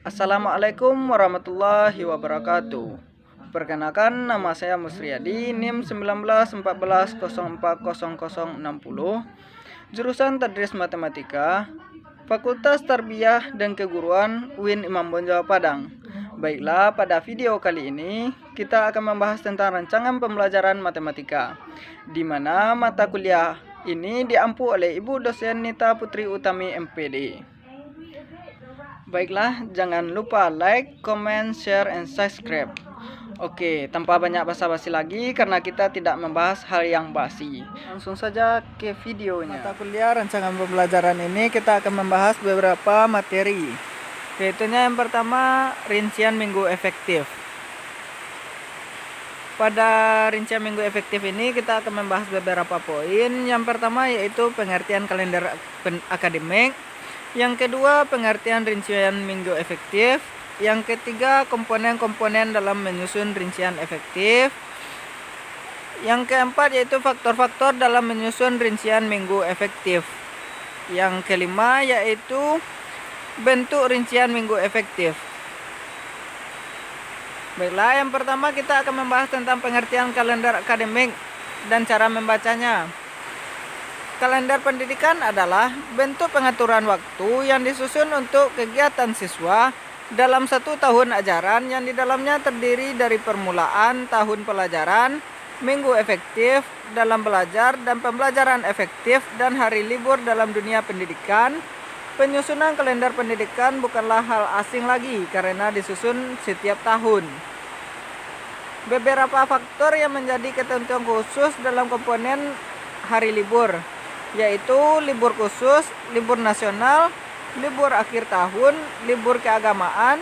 Assalamualaikum warahmatullahi wabarakatuh. Perkenalkan, nama saya Musriyadi, NIM 1914040060, jurusan Tadris Matematika, Fakultas Tarbiyah dan Keguruan UIN Imam Bonjol Padang. Baiklah, pada video kali ini kita akan membahas tentang rancangan pembelajaran matematika, di mana mata kuliah ini diampu oleh Ibu dosen Nita Putri Utami MPD. Baiklah, jangan lupa like, comment, share, and subscribe. Oke, tanpa banyak basa-basi lagi karena kita tidak membahas hal yang basi. Langsung saja ke videonya. Mata kuliah rancangan pembelajaran ini kita akan membahas beberapa materi. Yaitunya yang pertama, rincian minggu efektif. Pada rincian minggu efektif ini kita akan membahas beberapa poin. Yang pertama yaitu pengertian kalender akademik. Yang kedua, pengertian rincian minggu efektif. Yang ketiga, komponen-komponen dalam menyusun rincian efektif. Yang keempat yaitu faktor-faktor dalam menyusun rincian minggu efektif. Yang kelima yaitu bentuk rincian minggu efektif. Baiklah, yang pertama kita akan membahas tentang pengertian kalender akademik dan cara membacanya. Kalender pendidikan adalah bentuk pengaturan waktu yang disusun untuk kegiatan siswa dalam satu tahun ajaran yang di dalamnya terdiri dari permulaan tahun pelajaran, minggu efektif dalam belajar dan pembelajaran efektif, dan hari libur dalam dunia pendidikan. Penyusunan kalender pendidikan bukanlah hal asing lagi karena disusun setiap tahun. Beberapa faktor yang menjadi ketentuan khusus dalam komponen hari libur, yaitu libur khusus, libur nasional, libur akhir tahun, libur keagamaan,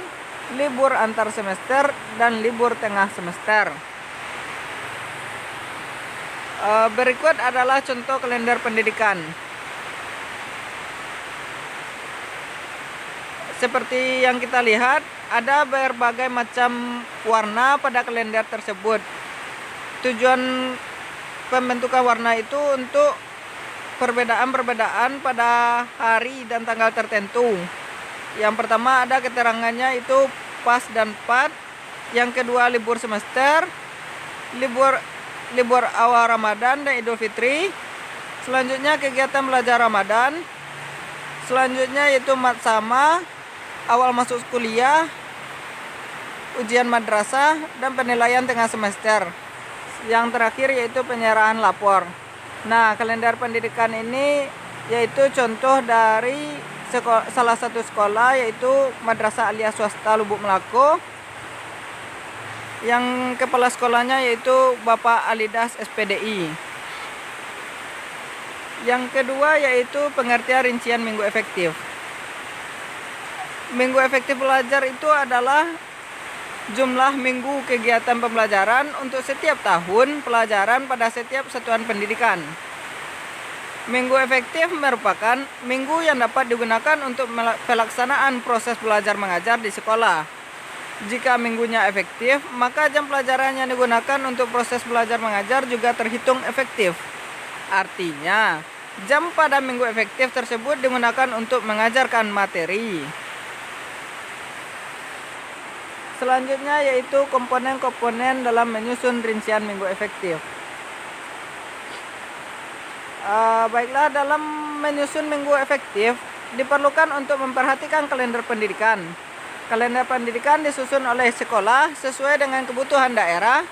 libur antar semester, dan libur tengah semester. Berikut adalah contoh kalender pendidikan. Seperti yang kita lihat, ada berbagai macam warna pada kalender tersebut. Tujuan pembentukan warna itu untuk perbedaan-perbedaan pada hari dan tanggal tertentu. Yang pertama ada keterangannya itu pas dan pat. Yang kedua libur semester, libur awal Ramadan dan Idul Fitri. Selanjutnya kegiatan belajar Ramadan. Selanjutnya yaitu matsama, awal masuk kuliah, ujian madrasah, dan penilaian tengah semester. Yang terakhir yaitu penyerahan lapor. Nah, kalender pendidikan ini yaitu contoh dari salah satu sekolah, yaitu Madrasah Aliyah Swasta Lubuk Melako, yang kepala sekolahnya yaitu Bapak Alidas SPDI. Yang kedua yaitu pengertian rincian minggu efektif. Minggu efektif belajar itu adalah jumlah minggu kegiatan pembelajaran untuk setiap tahun pelajaran pada setiap satuan pendidikan. Minggu efektif merupakan minggu yang dapat digunakan untuk pelaksanaan proses belajar mengajar di sekolah. Jika minggunya efektif, maka jam pelajaran yang digunakan untuk proses belajar mengajar juga terhitung efektif. Artinya, jam pada minggu efektif tersebut digunakan untuk mengajarkan materi. Selanjutnya yaitu komponen-komponen dalam menyusun rincian minggu efektif. Baiklah, dalam menyusun minggu efektif diperlukan untuk memperhatikan kalender pendidikan. Kalender pendidikan disusun oleh sekolah sesuai dengan kebutuhan daerah,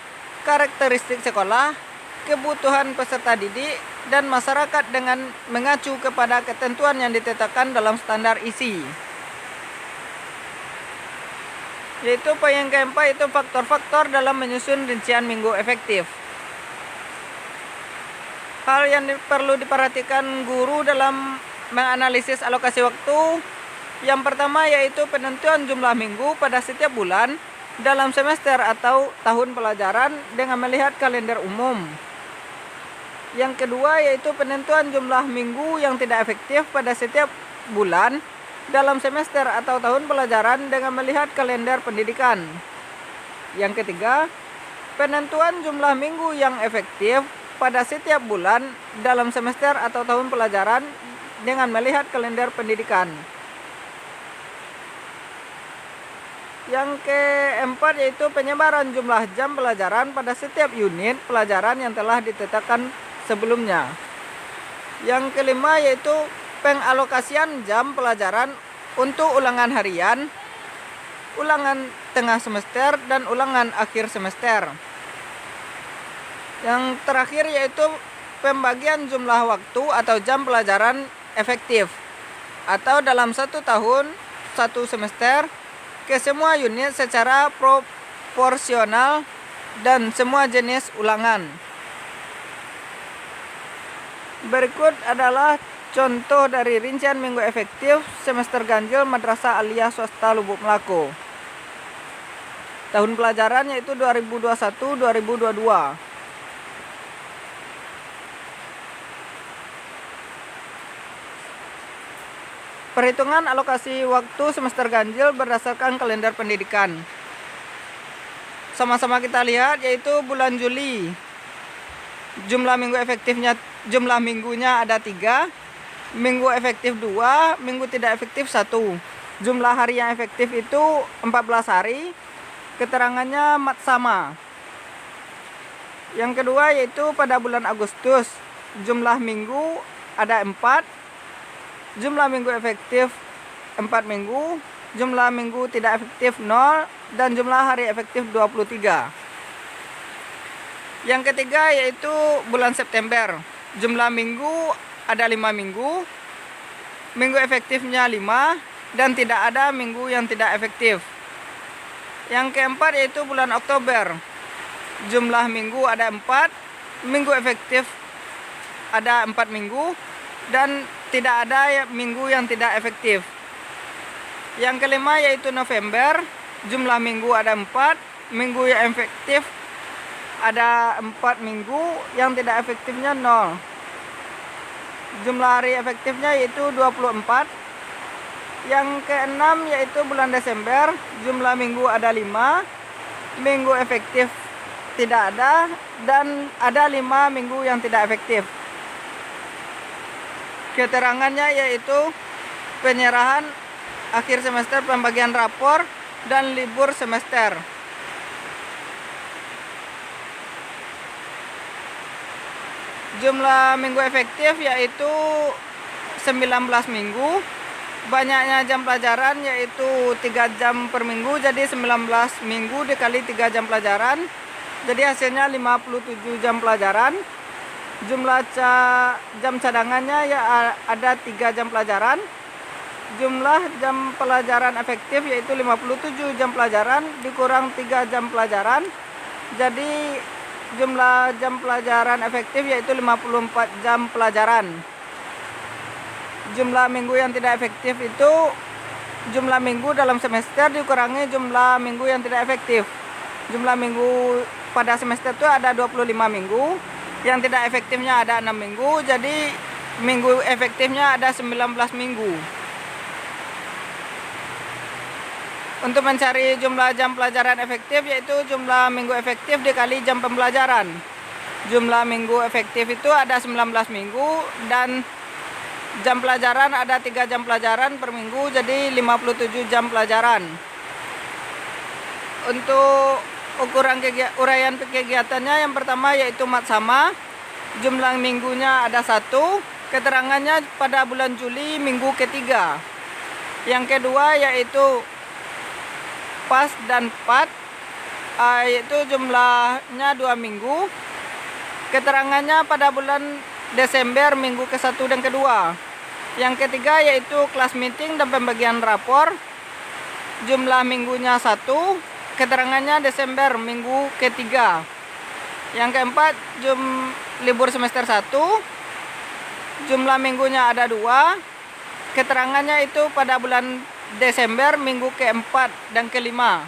karakteristik sekolah, kebutuhan peserta didik, dan masyarakat dengan mengacu kepada ketentuan yang ditetapkan dalam standar isi. Yaitu poin yang keempat itu faktor-faktor dalam menyusun rincian minggu efektif. Hal yang perlu diperhatikan guru dalam menganalisis alokasi waktu. Yang pertama yaitu penentuan jumlah minggu pada setiap bulan dalam semester atau tahun pelajaran dengan melihat kalender umum. Yang kedua yaitu penentuan jumlah minggu yang tidak efektif pada setiap bulan dalam semester atau tahun pelajaran dengan melihat kalender pendidikan. Yang ketiga, penentuan jumlah minggu yang efektif pada setiap bulan dalam semester atau tahun pelajaran dengan melihat kalender pendidikan. Yang keempat yaitu penyebaran jumlah jam pelajaran pada setiap unit pelajaran yang telah ditetapkan sebelumnya. Yang kelima yaitu pengalokasian jam pelajaran untuk ulangan harian, ulangan tengah semester, dan ulangan akhir semester. Yang terakhir yaitu pembagian jumlah waktu atau jam pelajaran efektif atau dalam 1 tahun 1 semester ke semua unit secara proporsional dan semua jenis ulangan. Berikut adalah contoh dari rincian minggu efektif semester ganjil Madrasah Aliyah Swasta Lubuk Melako. Tahun pelajaran yaitu 2021-2022. Perhitungan alokasi waktu semester ganjil berdasarkan kalender pendidikan. Sama-sama kita lihat yaitu bulan Juli. Jumlah minggunya ada 3, minggu efektif 2, minggu tidak efektif 1. Jumlah hari yang efektif itu 14 hari. Keterangannya sama. Yang kedua yaitu pada bulan Agustus. Jumlah minggu ada 4. Jumlah minggu efektif 4 minggu, jumlah minggu tidak efektif 0, dan jumlah hari efektif 23. Yang ketiga yaitu bulan September. Jumlah minggu ada 5 minggu, minggu efektifnya 5, dan tidak ada minggu yang tidak efektif. Yang keempat yaitu bulan Oktober. Jumlah minggu ada 4, minggu efektif ada 4 minggu, dan tidak ada minggu yang tidak efektif. Yang kelima yaitu November. Jumlah minggu ada 4, minggu yang efektif ada 4 minggu, yang tidak efektifnya 0. Jumlah hari efektifnya yaitu 24. Yang keenam yaitu bulan Desember. Jumlah minggu ada 5, minggu efektif tidak ada, dan ada 5 minggu yang tidak efektif. Keterangannya yaitu penyerahan akhir semester, pembagian rapor, dan libur semester. Jumlah minggu efektif yaitu 19 minggu. Banyaknya jam pelajaran yaitu 3 jam per minggu, jadi 19 minggu dikali 3 jam pelajaran, jadi hasilnya 57 jam pelajaran. Jumlah jam cadangannya ya ada 3 jam pelajaran. Jumlah jam pelajaran efektif yaitu 57 jam pelajaran dikurang 3 jam pelajaran. Jadi jumlah jam pelajaran efektif yaitu 54 jam pelajaran. Jumlah minggu yang tidak efektif itu jumlah minggu dalam semester dikurangi jumlah minggu yang tidak efektif. Jumlah minggu pada semester itu ada 25 minggu. Yang tidak efektifnya ada 6 minggu, jadi minggu efektifnya ada 19 minggu. Untuk mencari jumlah jam pelajaran efektif yaitu jumlah minggu efektif dikali jam pembelajaran. Jumlah minggu efektif itu ada 19 minggu, dan jam pelajaran ada 3 jam pelajaran per minggu, jadi 57 jam pelajaran. Untuk ukuran uraian kegiatannya, yang pertama yaitu mat sama. Jumlah minggunya ada 1. Keterangannya pada bulan Juli minggu ketiga. Yang kedua yaitu pas dan pat, yaitu jumlahnya 2 minggu. Keterangannya pada bulan Desember minggu ke-1 dan kedua. Yang ketiga yaitu kelas meeting dan pembagian rapor. Jumlah minggunya 1. Keterangannya Desember minggu ketiga. Yang keempat libur semester 1. Jumlah minggunya ada 2. Keterangannya itu pada bulan Desember minggu keempat dan kelima.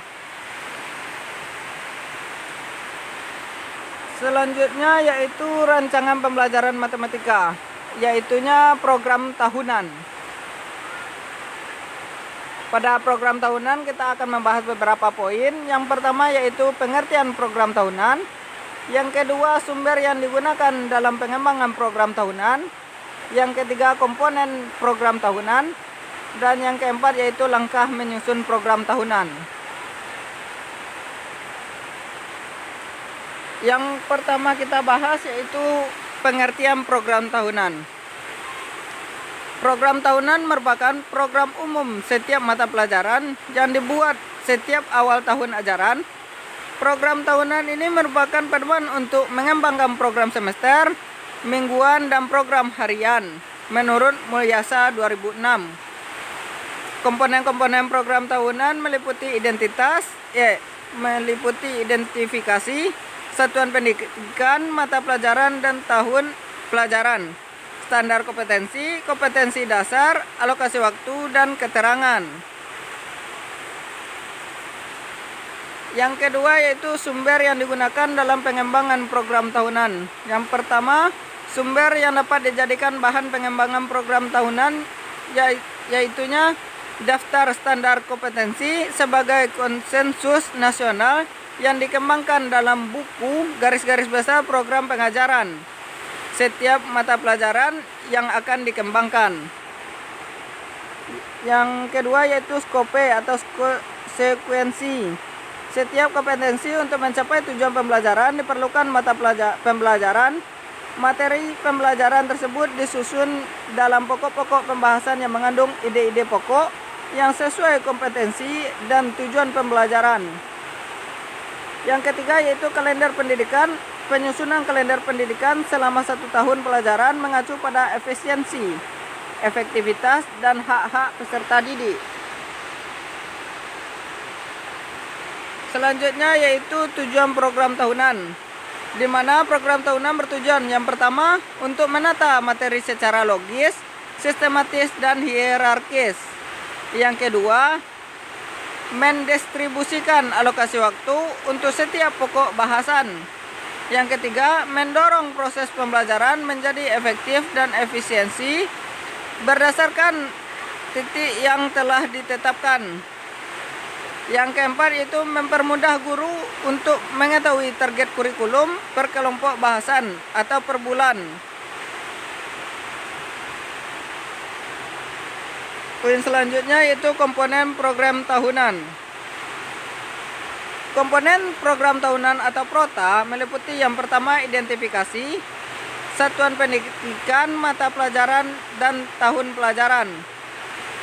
Selanjutnya yaitu rancangan pembelajaran matematika, yaitunya program tahunan. Pada program tahunan kita akan membahas beberapa poin. Yang pertama yaitu pengertian program tahunan. Yang kedua sumber yang digunakan dalam pengembangan program tahunan. Yang ketiga komponen program tahunan. Dan yang keempat yaitu langkah menyusun program tahunan. Yang pertama kita bahas yaitu pengertian program tahunan. Program tahunan merupakan program umum setiap mata pelajaran yang dibuat setiap awal tahun ajaran. Program tahunan ini merupakan pedoman untuk mengembangkan program semester, mingguan, dan program harian menurut Mulyasa 2006. Komponen-komponen program tahunan meliputi identifikasi, satuan pendidikan, mata pelajaran, dan tahun pelajaran, standar kompetensi, kompetensi dasar, alokasi waktu, dan keterangan. Yang kedua yaitu sumber yang digunakan dalam pengembangan program tahunan. Yang pertama, sumber yang dapat dijadikan bahan pengembangan program tahunan yaitunya daftar standar kompetensi sebagai konsensus nasional yang dikembangkan dalam buku garis-garis besar program pengajaran setiap mata pelajaran yang akan dikembangkan. Yang kedua yaitu skope atau sekuensi. Setiap kompetensi untuk mencapai tujuan pembelajaran diperlukan mata pembelajaran. Materi pembelajaran tersebut disusun dalam pokok-pokok pembahasan yang mengandung ide-ide pokok yang sesuai kompetensi dan tujuan pembelajaran. Yang ketiga yaitu kalender pendidikan. Penyusunan kalender pendidikan selama 1 tahun pelajaran mengacu pada efisiensi, efektivitas, dan hak-hak peserta didik. Selanjutnya yaitu tujuan program tahunan, di mana program tahunan bertujuan yang pertama untuk menata materi secara logis, sistematis, dan hierarkis. Yang kedua, mendistribusikan alokasi waktu untuk setiap pokok bahasan. Yang ketiga, mendorong proses pembelajaran menjadi efektif dan efisiensi berdasarkan titik yang telah ditetapkan. Yang keempat yaitu mempermudah guru untuk mengetahui target kurikulum per kelompok bahasan atau per bulan. Poin selanjutnya yaitu komponen program tahunan. Komponen program tahunan atau PROTA meliputi yang pertama identifikasi, satuan pendidikan, mata pelajaran, dan tahun pelajaran.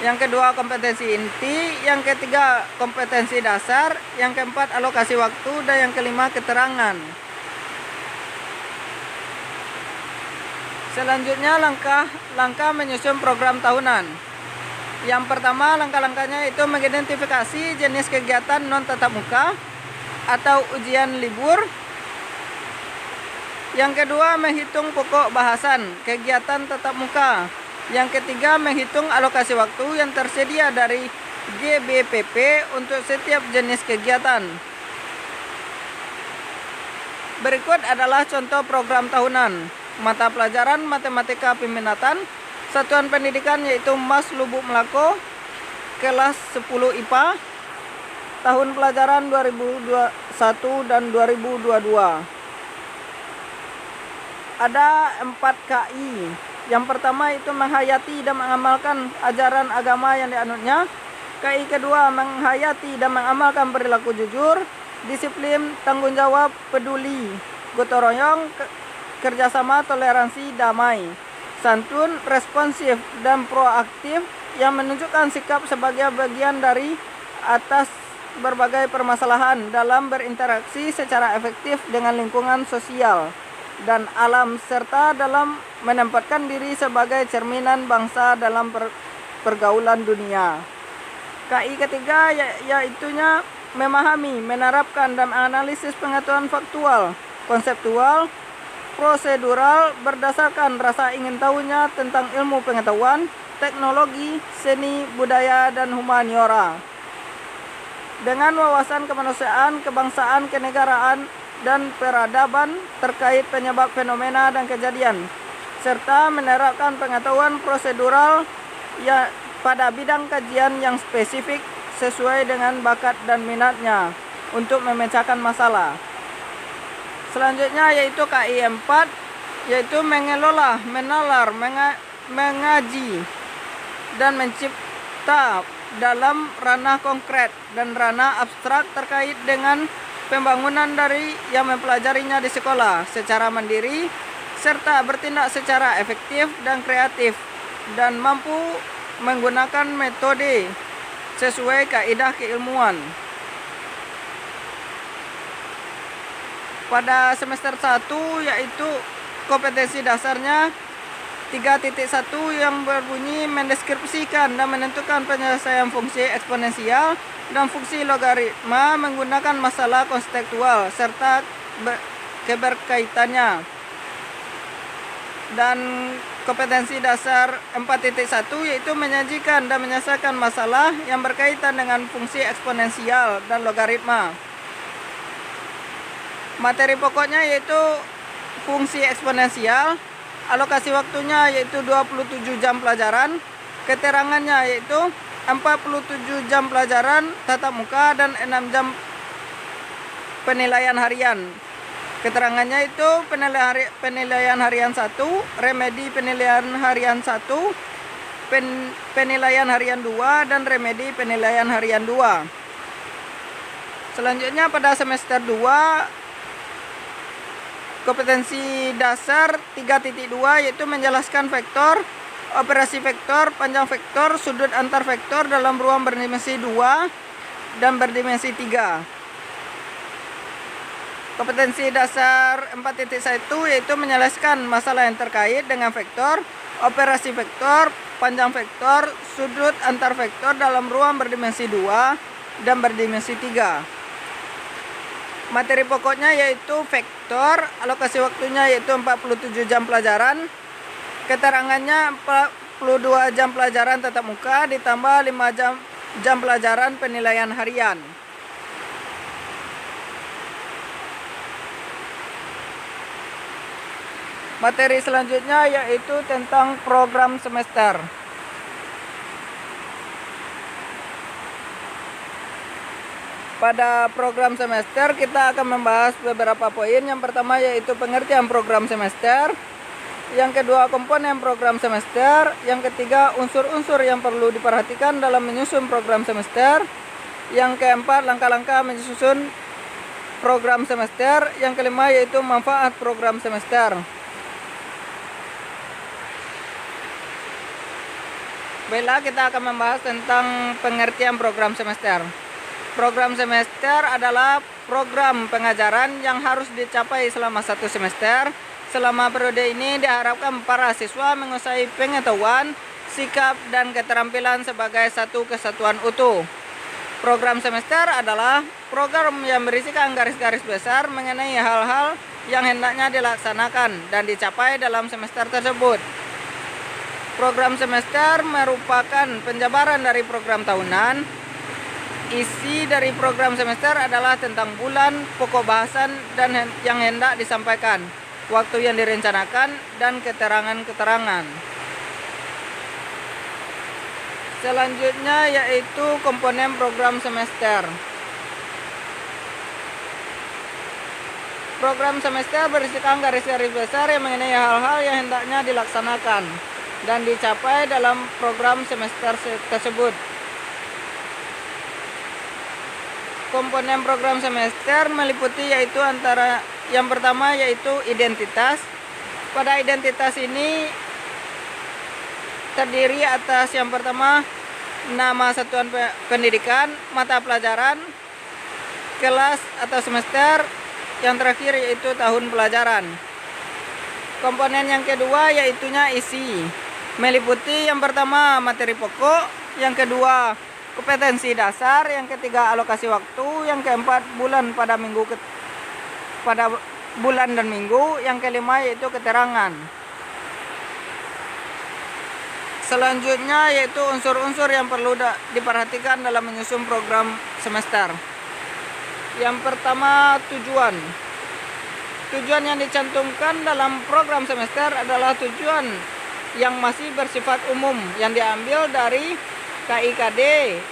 Yang kedua kompetensi inti, yang ketiga kompetensi dasar, yang keempat alokasi waktu, dan yang kelima keterangan. Selanjutnya langkah menyusun program tahunan. Yang pertama langkah-langkahnya itu mengidentifikasi jenis kegiatan non tatap muka atau ujian libur. Yang kedua menghitung pokok bahasan kegiatan tatap muka. Yang ketiga menghitung alokasi waktu yang tersedia dari GBPP untuk setiap jenis kegiatan. Berikut adalah contoh program tahunan. Mata pelajaran matematika peminatan, satuan pendidikan yaitu Mas Lubuk Melako, kelas 10 IPA, tahun pelajaran 2021 dan 2022. Ada 4 KI. Yang pertama itu menghayati dan mengamalkan ajaran agama yang dianutnya. KI kedua menghayati dan mengamalkan perilaku jujur, disiplin, tanggung jawab, peduli, gotong royong, kerjasama, toleransi, damai, santun, responsif, dan proaktif yang menunjukkan sikap sebagai bagian dari atas berbagai permasalahan dalam berinteraksi secara efektif dengan lingkungan sosial dan alam serta dalam menempatkan diri sebagai cerminan bangsa dalam pergaulan dunia. KI ketiga yaitunya memahami, menerapkan, dan menganalisis pengetahuan faktual, konseptual, prosedural berdasarkan rasa ingin tahunya tentang ilmu pengetahuan, teknologi, seni, budaya, dan humaniora. Dengan wawasan kemanusiaan, kebangsaan, kenegaraan, dan peradaban terkait penyebab fenomena dan kejadian, serta menerapkan pengetahuan prosedural ya pada bidang kajian yang spesifik sesuai dengan bakat dan minatnya untuk memecahkan masalah. Selanjutnya yaitu KI 4, yaitu mengelola, menalar, mengaji, dan mencipta dalam ranah konkret dan ranah abstrak terkait dengan pembangunan dari yang mempelajarinya di sekolah secara mandiri, serta bertindak secara efektif dan kreatif, dan mampu menggunakan metode sesuai kaidah keilmuan. Pada semester 1 yaitu kompetensi dasarnya 3.1 yang berbunyi mendeskripsikan dan menentukan penyelesaian fungsi eksponensial dan fungsi logaritma menggunakan masalah konseptual serta keberkaitannya. Dan kompetensi dasar 4.1 yaitu menyajikan dan menyelesaikan masalah yang berkaitan dengan fungsi eksponensial dan logaritma. Materi pokoknya yaitu fungsi eksponensial, alokasi waktunya yaitu 27 jam pelajaran, keterangannya yaitu 47 jam pelajaran tatap muka dan 6 jam penilaian harian. Keterangannya itu penilaian harian 1, remedi penilaian harian 1, penilaian harian 2, dan remedi penilaian harian 2. Selanjutnya pada semester 2 kompetensi dasar 3.2 yaitu menjelaskan vektor, operasi vektor, panjang vektor, sudut antar vektor dalam ruang berdimensi 2 dan berdimensi 3. Kompetensi dasar 4.1 yaitu menjelaskan masalah yang terkait dengan vektor, operasi vektor, panjang vektor, sudut antar vektor dalam ruang berdimensi 2 dan berdimensi 3. Materi pokoknya yaitu vektor, alokasi waktunya yaitu 47 jam pelajaran, keterangannya 42 jam pelajaran tatap muka ditambah 5 jam pelajaran penilaian harian. Materi selanjutnya yaitu tentang program semester. Pada program semester kita akan membahas beberapa poin. Yang pertama yaitu pengertian program semester, yang kedua komponen program semester, yang ketiga unsur-unsur yang perlu diperhatikan dalam menyusun program semester, yang keempat langkah-langkah menyusun program semester, yang kelima yaitu manfaat program semester. Baiklah, kita akan membahas tentang pengertian program semester. Program semester adalah program pengajaran yang harus dicapai selama 1 semester. Selama periode ini diharapkan para siswa menguasai pengetahuan, sikap, dan keterampilan sebagai satu kesatuan utuh. Program semester adalah program yang berisikan garis-garis besar mengenai hal-hal yang hendaknya dilaksanakan dan dicapai dalam semester tersebut. Program semester merupakan penjabaran dari program tahunan. Isi dari program semester adalah tentang bulan, pokok bahasan dan yang hendak disampaikan, waktu yang direncanakan, dan keterangan-keterangan. Selanjutnya yaitu komponen program semester. Program semester berisikan garis-garis besar yang mengenai hal-hal yang hendaknya dilaksanakan dan dicapai dalam program semester tersebut. Komponen program semester meliputi yaitu antara yang pertama yaitu identitas. Pada identitas ini terdiri atas yang pertama nama satuan pendidikan, mata pelajaran, kelas atau semester, yang terakhir yaitu tahun pelajaran. Komponen yang kedua yaitunya isi, meliputi yang pertama materi pokok, yang kedua kompetensi dasar, yang ketiga alokasi waktu, yang keempat bulan pada bulan dan minggu, yang kelima yaitu keterangan. Selanjutnya yaitu unsur-unsur yang perlu diperhatikan dalam menyusun program semester. Yang pertama tujuan. Tujuan yang dicantumkan dalam program semester adalah tujuan yang masih bersifat umum yang diambil dari KIKD,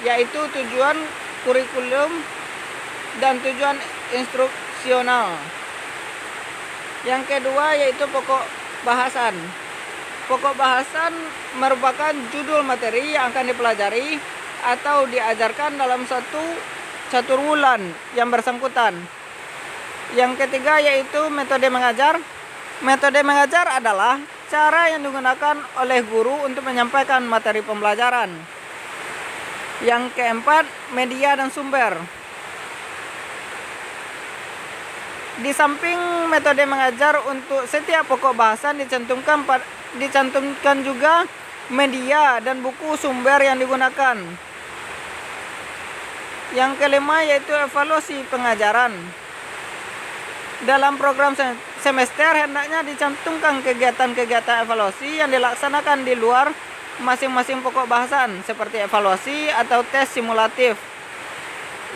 yaitu tujuan kurikulum dan tujuan instruksional. Yang kedua yaitu pokok bahasan. Pokok bahasan merupakan judul materi yang akan dipelajari, atau diajarkan dalam satu bulan yang bersangkutan. Yang ketiga yaitu metode mengajar. Metode mengajar adalah cara yang digunakan oleh guru untuk menyampaikan materi pembelajaran. Yang keempat, media dan sumber. Di samping metode mengajar untuk setiap pokok bahasan dicantumkan juga media dan buku sumber yang digunakan. Yang kelima yaitu evaluasi pengajaran. Dalam program semester hendaknya dicantumkan kegiatan-kegiatan evaluasi yang dilaksanakan di luar masing-masing pokok bahasan seperti evaluasi atau tes simulatif.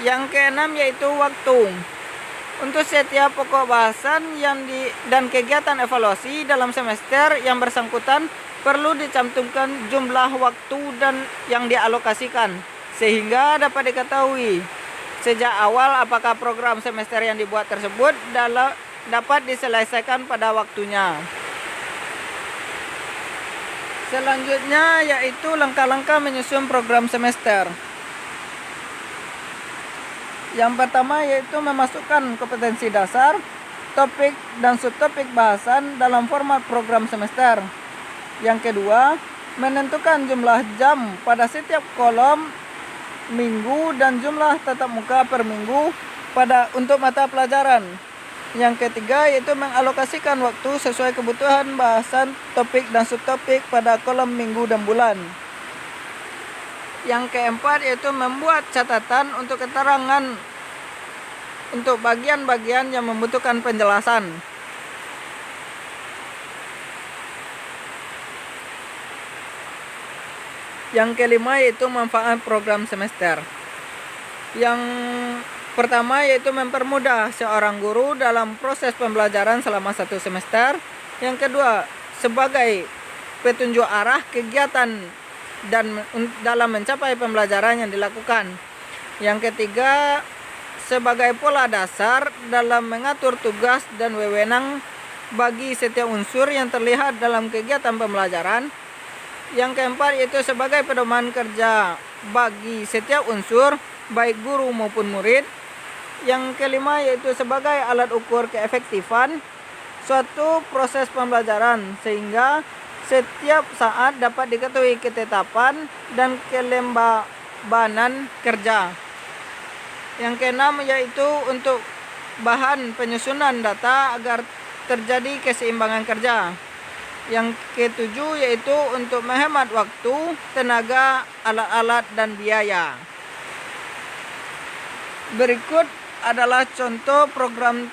Yang keenam yaitu waktu. Untuk setiap pokok bahasan dan kegiatan evaluasi dalam semester yang bersangkutan perlu dicantumkan jumlah waktu dan yang dialokasikan sehingga dapat diketahui sejak awal apakah program semester yang dibuat tersebut dapat diselesaikan pada waktunya. Selanjutnya yaitu langkah-langkah menyusun program semester. Yang pertama yaitu memasukkan kompetensi dasar, topik dan subtopik bahasan dalam format program semester. Yang kedua, menentukan jumlah jam pada setiap kolom minggu dan jumlah tatap muka per minggu untuk mata pelajaran. Yang ketiga yaitu mengalokasikan waktu sesuai kebutuhan bahasan, topik dan subtopik pada kolom minggu dan bulan. Yang keempat yaitu membuat catatan untuk keterangan untuk bagian-bagian yang membutuhkan penjelasan. Yang kelima yaitu manfaat program semester. Yang pertama yaitu mempermudah seorang guru dalam proses pembelajaran selama satu semester. Yang kedua, sebagai petunjuk arah kegiatan dan dalam mencapai pembelajaran yang dilakukan. Yang ketiga, sebagai pola dasar dalam mengatur tugas dan wewenang bagi setiap unsur yang terlihat dalam kegiatan pembelajaran. Yang keempat yaitu sebagai pedoman kerja bagi setiap unsur, baik guru maupun murid. Yang kelima yaitu sebagai alat ukur keefektifan suatu proses pembelajaran sehingga setiap saat dapat diketahui ketetapan dan kelembaban kerja. Yang keenam yaitu untuk bahan penyusunan data agar terjadi keseimbangan kerja. Yang ketujuh yaitu untuk menghemat waktu, tenaga, alat-alat, dan biaya. Berikut adalah contoh program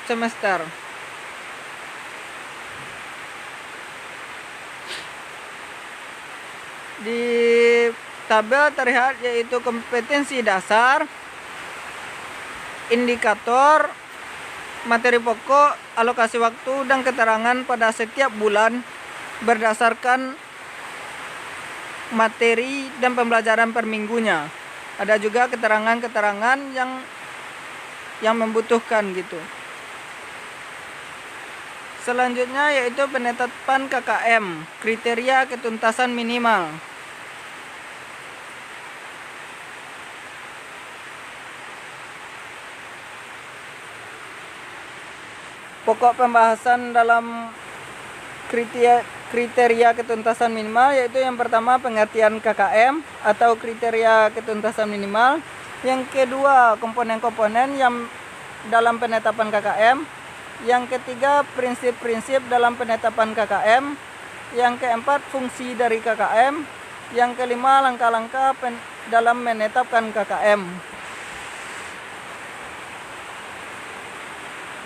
semester. Di tabel terlihat yaitu kompetensi dasar, indikator, materi pokok, alokasi waktu, dan keterangan pada setiap bulan berdasarkan materi dan pembelajaran per minggunya. Ada juga keterangan-keterangan yang membutuhkan gitu. Selanjutnya yaitu penetapan KKM, kriteria ketuntasan minimal. Pokok pembahasan dalam kriteria ketuntasan minimal yaitu yang pertama pengertian KKM atau kriteria ketuntasan minimal. Yang kedua komponen-komponen yang dalam penetapan KKM. Yang ketiga prinsip-prinsip dalam penetapan KKM. Yang keempat fungsi dari KKM. Yang kelima langkah-langkah dalam menetapkan KKM.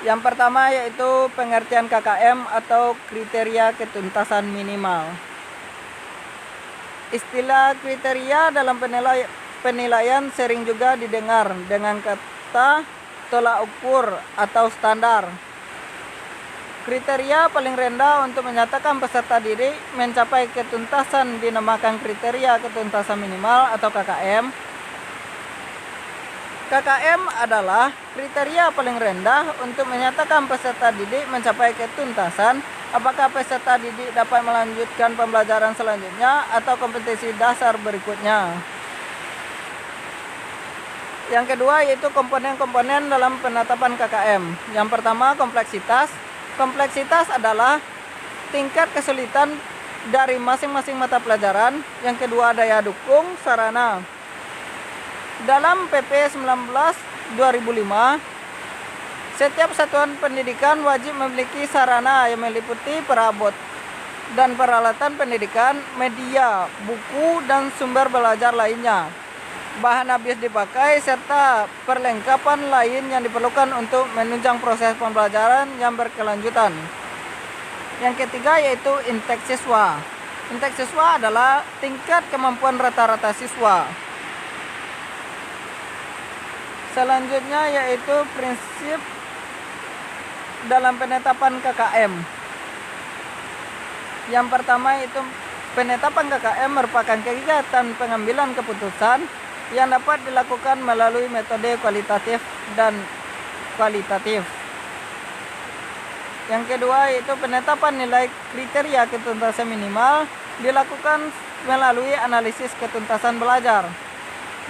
Yang pertama yaitu pengertian KKM atau kriteria ketuntasan minimal. Istilah kriteria dalam penilaian sering juga didengar dengan kata tolak ukur atau standar. Kriteria paling rendah untuk menyatakan peserta didik mencapai ketuntasan dinamakan kriteria ketuntasan minimal atau KKM. KKM adalah kriteria paling rendah untuk menyatakan peserta didik mencapai ketuntasan apakah peserta didik dapat melanjutkan pembelajaran selanjutnya atau kompetensi dasar berikutnya. Yang kedua yaitu komponen-komponen dalam penetapan KKM. Yang pertama kompleksitas. Kompleksitas adalah tingkat kesulitan dari masing-masing mata pelajaran. Yang kedua daya dukung sarana. Dalam PP 19/2005, setiap satuan pendidikan wajib memiliki sarana yang meliputi perabot dan peralatan pendidikan, media, buku, dan sumber belajar lainnya, bahan habis dipakai, serta perlengkapan lain yang diperlukan untuk menunjang proses pembelajaran yang berkelanjutan. Yang ketiga yaitu intake siswa. Intake siswa adalah tingkat kemampuan rata-rata siswa. Selanjutnya yaitu prinsip dalam penetapan KKM. Yang pertama itu penetapan KKM merupakan kegiatan pengambilan keputusan yang dapat dilakukan melalui metode kualitatif dan kualitatif. Yang kedua yaitu penetapan nilai kriteria ketuntasan minimal dilakukan melalui analisis ketuntasan belajar.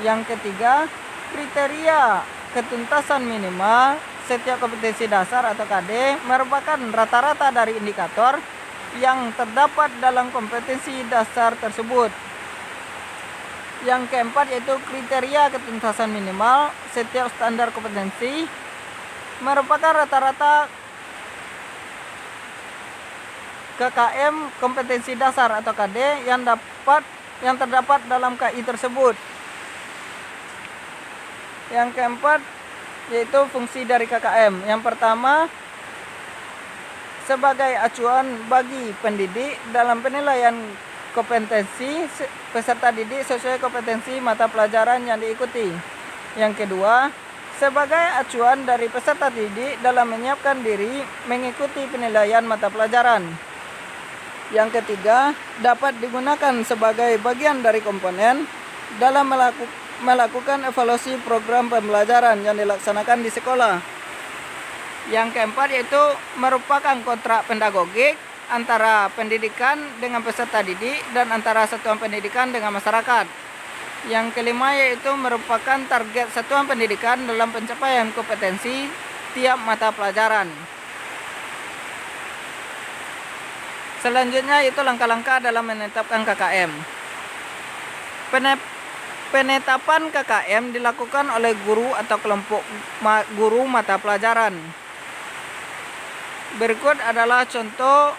Yang ketiga, kriteria ketuntasan minimal setiap kompetensi dasar atau KD merupakan rata-rata dari indikator yang terdapat dalam kompetensi dasar tersebut. Yang keempat yaitu kriteria ketuntasan minimal setiap standar kompetensi merupakan rata-rata KKM kompetensi dasar atau KD yang terdapat dalam KI tersebut. Yang keempat yaitu fungsi dari KKM. Yang pertama, sebagai acuan bagi pendidik dalam penilaian kompetensi peserta didik sesuai kompetensi mata pelajaran yang diikuti. Yang kedua, sebagai acuan dari peserta didik dalam menyiapkan diri mengikuti penilaian mata pelajaran. Yang ketiga, dapat digunakan sebagai bagian dari komponen dalam melakukan evaluasi program pembelajaran yang dilaksanakan di sekolah. Yang keempat yaitu merupakan kontrak pedagogik antara pendidikan dengan peserta didik dan antara satuan pendidikan dengan masyarakat. Yang kelima yaitu merupakan target satuan pendidikan dalam pencapaian kompetensi tiap mata pelajaran. Selanjutnya itu langkah-langkah dalam menetapkan KKM. Penetapan KKM dilakukan oleh guru atau kelompok guru mata pelajaran. Berikut adalah contoh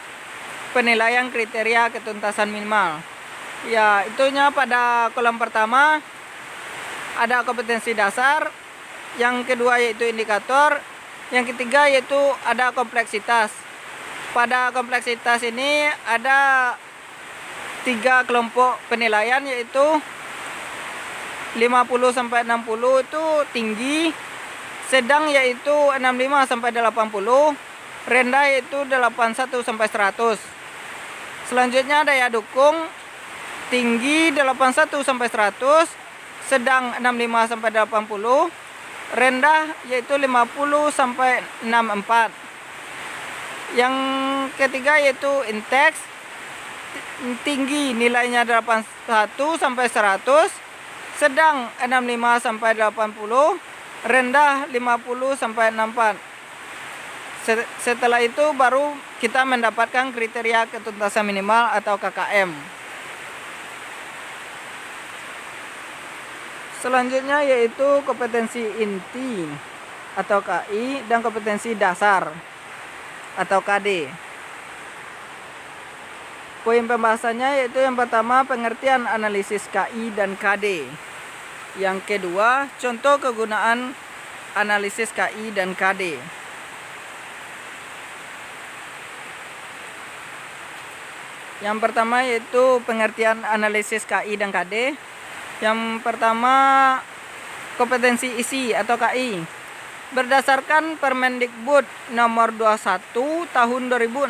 penilaian kriteria ketuntasan minimal. Ya, itunya pada kolom pertama ada kompetensi dasar, yang kedua yaitu indikator, yang ketiga yaitu ada kompleksitas. Pada kompleksitas ini ada 3 kelompok penilaian yaitu 50 sampai 60 itu tinggi, sedang yaitu 65 sampai 80, rendah yaitu 81 sampai 100. Selanjutnya daya dukung tinggi 81 sampai 100, sedang 65 sampai 80, rendah yaitu 50 sampai 64. Yang ketiga yaitu intake tinggi nilainya 81 sampai 100, sedang 65 sampai 80, rendah 50 sampai 64. Setelah itu baru kita mendapatkan kriteria ketuntasan minimal atau KKM. Selanjutnya yaitu kompetensi inti atau KI dan kompetensi dasar atau KD. Poin pembahasannya yaitu yang pertama pengertian analisis KI dan KD. Yang kedua, contoh kegunaan analisis KI dan KD. Yang pertama yaitu pengertian analisis KI dan KD. Yang pertama kompetensi isi atau KI. Berdasarkan Permendikbud nomor 21 tahun 2016,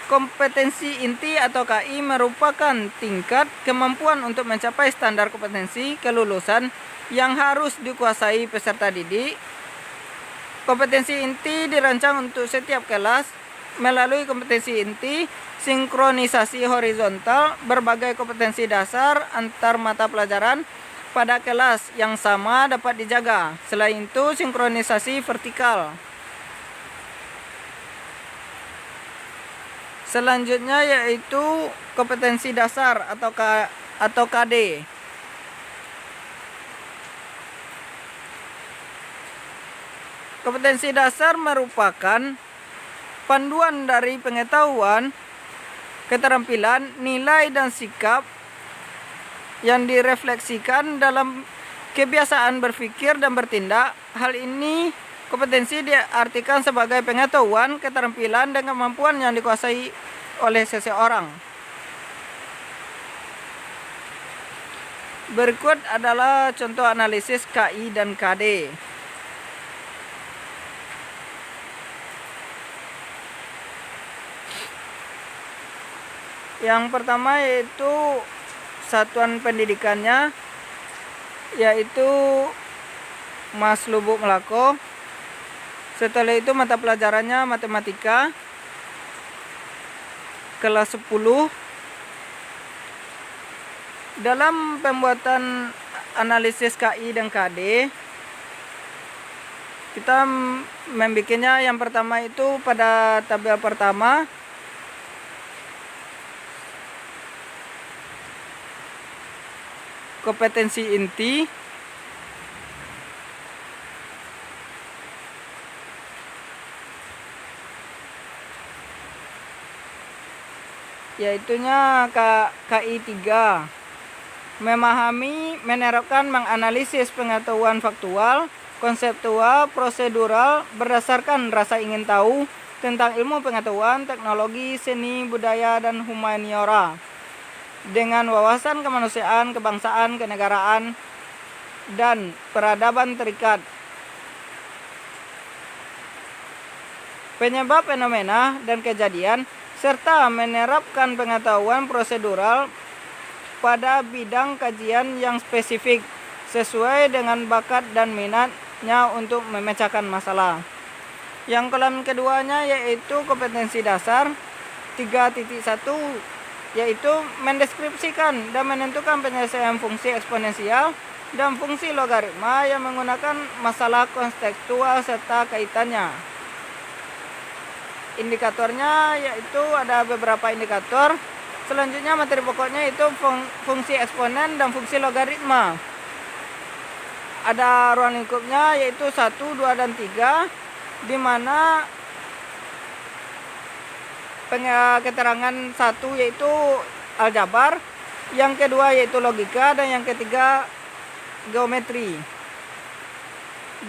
kompetensi inti atau KI merupakan tingkat kemampuan untuk mencapai standar kompetensi kelulusan yang harus dikuasai peserta didik. Kompetensi inti dirancang untuk setiap kelas melalui kompetensi inti, sinkronisasi horizontal, berbagai kompetensi dasar antar mata pelajaran, pada kelas yang sama dapat dijaga. Selain itu, sinkronisasi vertikal. Selanjutnya yaitu kompetensi dasar atau KD. Kompetensi dasar merupakan panduan dari pengetahuan, keterampilan, nilai, dan sikap yang direfleksikan dalam kebiasaan berpikir dan bertindak. Hal ini kompetensi diartikan sebagai pengetahuan, keterampilan, dan kemampuan yang dikuasai oleh seseorang. Berikut adalah contoh analisis KI dan KD. Yang pertama yaitu satuan pendidikannya, yaitu Mas Lubuk Melako. Setelah itu mata pelajarannya matematika kelas 10. Dalam pembuatan analisis KI dan KD, kita membuatnya yang pertama itu pada tabel pertama. Kompetensi inti, yaitunya KI 3. Memahami, menerapkan, menganalisis pengetahuan faktual, konseptual, prosedural berdasarkan rasa ingin tahu tentang ilmu pengetahuan, teknologi, seni, budaya, dan humaniora dengan wawasan kemanusiaan, kebangsaan, kenegaraan, dan peradaban terikat. Penyebab fenomena dan kejadian, serta menerapkan pengetahuan prosedural pada bidang kajian yang spesifik sesuai dengan bakat dan minatnya untuk memecahkan masalah. Yang kolom keduanya yaitu kompetensi dasar 3.1, yaitu mendeskripsikan dan menentukan penyelesaian fungsi eksponensial dan fungsi logaritma yang menggunakan masalah kontekstual serta kaitannya. Indikatornya yaitu ada beberapa indikator. Selanjutnya materi pokoknya itu fungsi eksponen dan fungsi logaritma. Ada ruang lingkupnya yaitu 1, 2, dan 3, di mana keterangan 1 yaitu aljabar, yang kedua yaitu logika, dan yang ketiga geometri.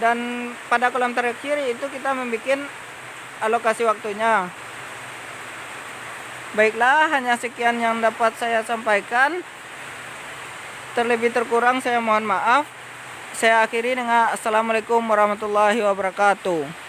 Dan pada kolom terakhir itu kita membuat alokasi waktunya. Baiklah, hanya sekian yang dapat saya sampaikan. Terlebih terkurang saya mohon maaf. Saya akhiri dengan Assalamualaikum warahmatullahi wabarakatuh.